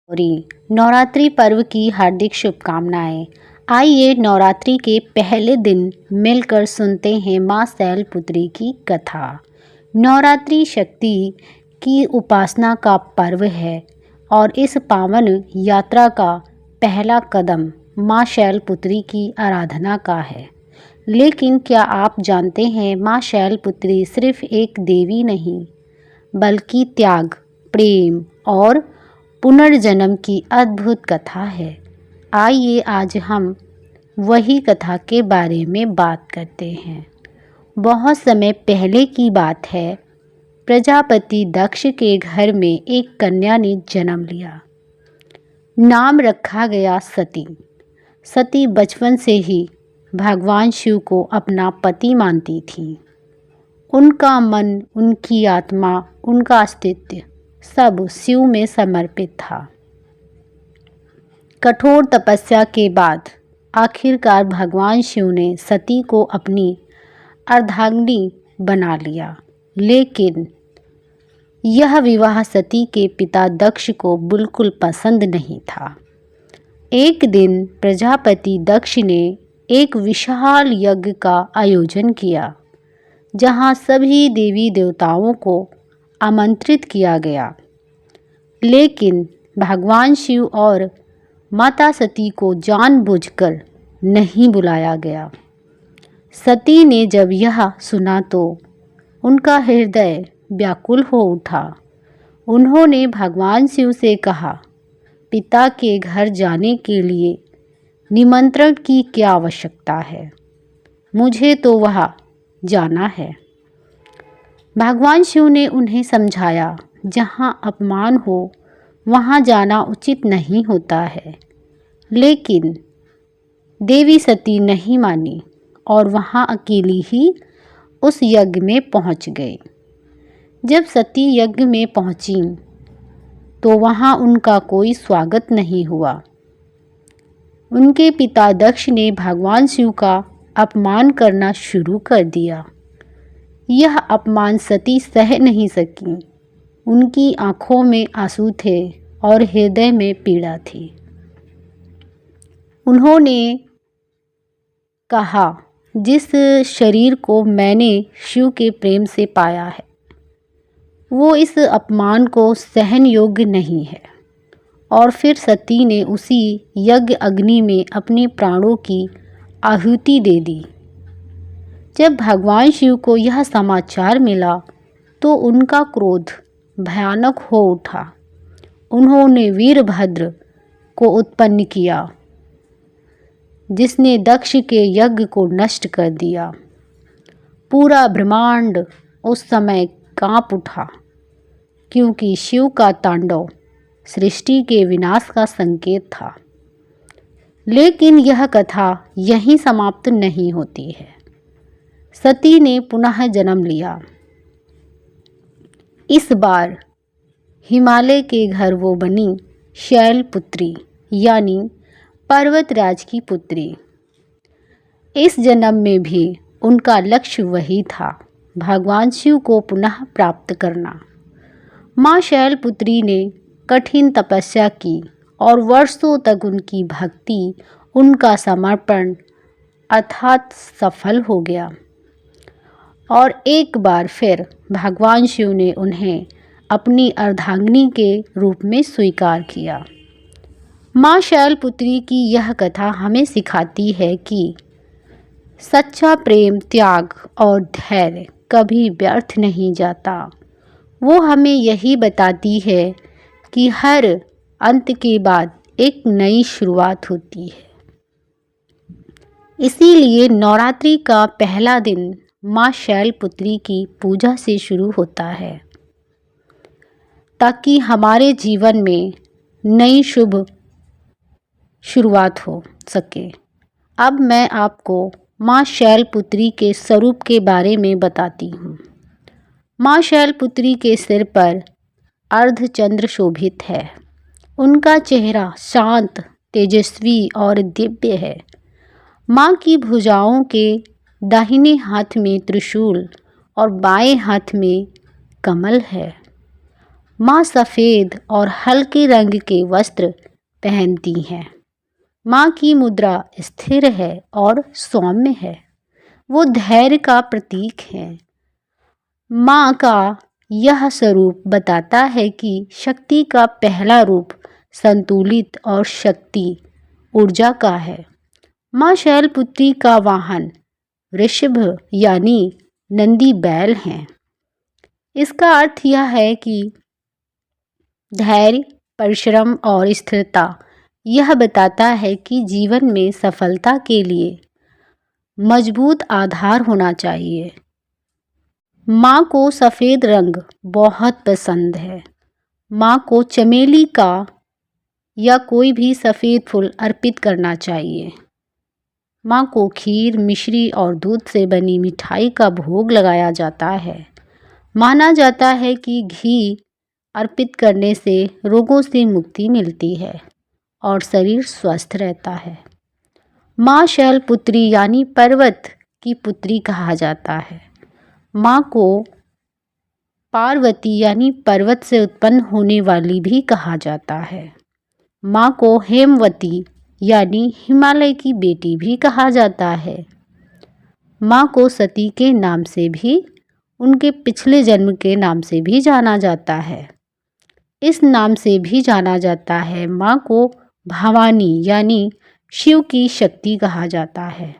गौरी नवरात्रि पर्व की हार्दिक शुभकामनाएं। आइए नवरात्रि के पहले दिन मिलकर सुनते हैं माँ शैलपुत्री की कथा। नवरात्रि शक्ति की उपासना का पर्व है और इस पावन यात्रा का पहला कदम माँ शैलपुत्री की आराधना का है। लेकिन क्या आप जानते हैं, माँ शैलपुत्री सिर्फ एक देवी नहीं बल्कि त्याग, प्रेम और पुनर्जन्म की अद्भुत कथा है। आइए आज हम वही कथा के बारे में बात करते हैं। बहुत समय पहले की बात है। प्रजापति दक्ष के घर में एक कन्या ने जन्म लिया। नाम रखा गया सती। सती बचपन से ही भगवान शिव को अपना पति मानती थी। उनका मन, उनकी आत्मा, उनका अस्तित्व सब शिव में समर्पित था। कठोर तपस्या के बाद आखिरकार भगवान शिव ने सती को अपनी अर्धांगिनी बना लिया। लेकिन यह विवाह सती के पिता दक्ष को बिल्कुल पसंद नहीं था। एक दिन प्रजापति दक्ष ने एक विशाल यज्ञ का आयोजन किया, जहां सभी देवी देवताओं को आमंत्रित किया गया। लेकिन भगवान शिव और माता सती को जानबूझकर नहीं बुलाया गया। सती ने जब यह सुना तो उनका हृदय व्याकुल हो उठा। उन्होंने भगवान शिव से कहा, पिता के घर जाने के लिए निमंत्रण की क्या आवश्यकता है? मुझे तो वहाँ जाना है। भगवान शिव ने उन्हें समझाया, जहाँ अपमान हो वहाँ जाना उचित नहीं होता है। लेकिन देवी सती नहीं मानी और वहाँ अकेली ही उस यज्ञ में पहुँच गई। जब सती यज्ञ में पहुँची तो वहाँ उनका कोई स्वागत नहीं हुआ। उनके पिता दक्ष ने भगवान शिव का अपमान करना शुरू कर दिया। यह अपमान सती सह नहीं सकी। उनकी आंखों में आंसू थे और हृदय में पीड़ा थी। उन्होंने कहा, जिस शरीर को मैंने शिव के प्रेम से पाया है वो इस अपमान को सहन योग्य नहीं है। और फिर सती ने उसी यज्ञ अग्नि में अपने प्राणों की आहुति दे दी। जब भगवान शिव को यह समाचार मिला तो उनका क्रोध भयानक हो उठा। उन्होंने वीरभद्र को उत्पन्न किया, जिसने दक्ष के यज्ञ को नष्ट कर दिया। पूरा ब्रह्मांड उस समय कांप उठा, क्योंकि शिव का तांडव सृष्टि के विनाश का संकेत था। लेकिन यह कथा यहीं समाप्त नहीं होती है। सती ने पुनः जन्म लिया। इस बार हिमालय के घर वो बनी शैलपुत्री, यानी पर्वतराज की पुत्री। इस जन्म में भी उनका लक्ष्य वही था, भगवान शिव को पुनः प्राप्त करना। माँ शैलपुत्री ने कठिन तपस्या की और वर्षों तक उनकी भक्ति, उनका समर्पण अर्थात सफल हो गया। और एक बार फिर भगवान शिव ने उन्हें अपनी अर्धांगिनी के रूप में स्वीकार किया। माँ शैलपुत्री की यह कथा हमें सिखाती है कि सच्चा प्रेम, त्याग और धैर्य कभी व्यर्थ नहीं जाता। वो हमें यही बताती है कि हर अंत के बाद एक नई शुरुआत होती है। इसीलिए नवरात्रि का पहला दिन माँ शैलपुत्री की पूजा से शुरू होता है, ताकि हमारे जीवन में नई शुभ शुरुआत हो सके। अब मैं आपको माँ शैलपुत्री के स्वरूप के बारे में बताती हूँ। माँ शैलपुत्री के सिर पर अर्धचंद्र शोभित है। उनका चेहरा शांत, तेजस्वी और दिव्य है। माँ की भुजाओं के दाहिने हाथ में त्रिशूल और बाएं हाथ में कमल है। माँ सफ़ेद और हल्के रंग के वस्त्र पहनती हैं। माँ की मुद्रा स्थिर है और सौम्य है। वो धैर्य का प्रतीक है। माँ का यह स्वरूप बताता है कि शक्ति का पहला रूप संतुलित और शक्ति ऊर्जा का है। माँ शैलपुत्री का वाहन वृषभ यानी नंदी बैल हैं। इसका अर्थ यह है कि धैर्य, परिश्रम और स्थिरता। यह बताता है कि जीवन में सफलता के लिए मजबूत आधार होना चाहिए। माँ को सफ़ेद रंग बहुत पसंद है। माँ को चमेली का या कोई भी सफ़ेद फूल अर्पित करना चाहिए। माँ को खीर, मिश्री और दूध से बनी मिठाई का भोग लगाया जाता है। माना जाता है कि घी अर्पित करने से रोगों से मुक्ति मिलती है और शरीर स्वस्थ रहता है। माँ शैलपुत्री यानी पर्वत की पुत्री कहा जाता है। माँ को पार्वती यानी पर्वत से उत्पन्न होने वाली भी कहा जाता है। माँ को हेमवती यानी हिमालय की बेटी भी कहा जाता है। माँ को सती के नाम से भी, उनके पिछले जन्म के नाम से भी जाना जाता है। इस नाम से भी जाना जाता है। माँ को भवानी यानी शिव की शक्ति कहा जाता है।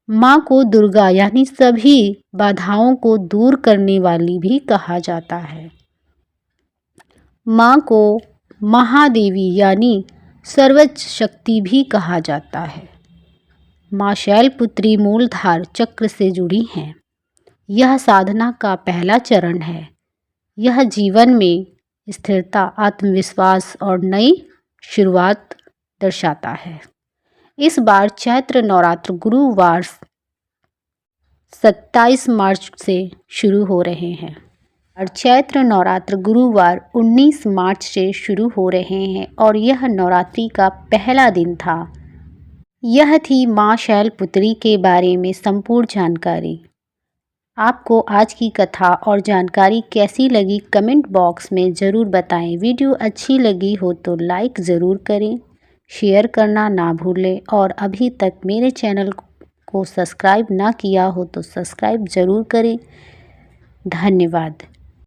माँ को दुर्गा यानी सभी बाधाओं को दूर करने वाली भी कहा जाता है। माँ को महादेवी यानी सर्वोच्च शक्ति भी कहा जाता है। माँ शैलपुत्री मूलधार चक्र से जुड़ी हैं। यह साधना का पहला चरण है। यह जीवन में स्थिरता, आत्मविश्वास और नई शुरुआत दर्शाता है। इस बार चैत्र नवरात्र गुरुवार 27 मार्च से शुरू हो रहे हैं और चैत्र नवरात्र गुरुवार 19 मार्च से शुरू हो रहे हैं और यह नवरात्रि का पहला दिन था। यह थी माँ शैलपुत्री के बारे में संपूर्ण जानकारी। आपको आज की कथा और जानकारी कैसी लगी कमेंट बॉक्स में ज़रूर बताएं। वीडियो अच्छी लगी हो तो लाइक ज़रूर करें, शेयर करना ना भूलें और अभी तक मेरे चैनल को सब्सक्राइब ना किया हो तो सब्सक्राइब ज़रूर करें। धन्यवाद।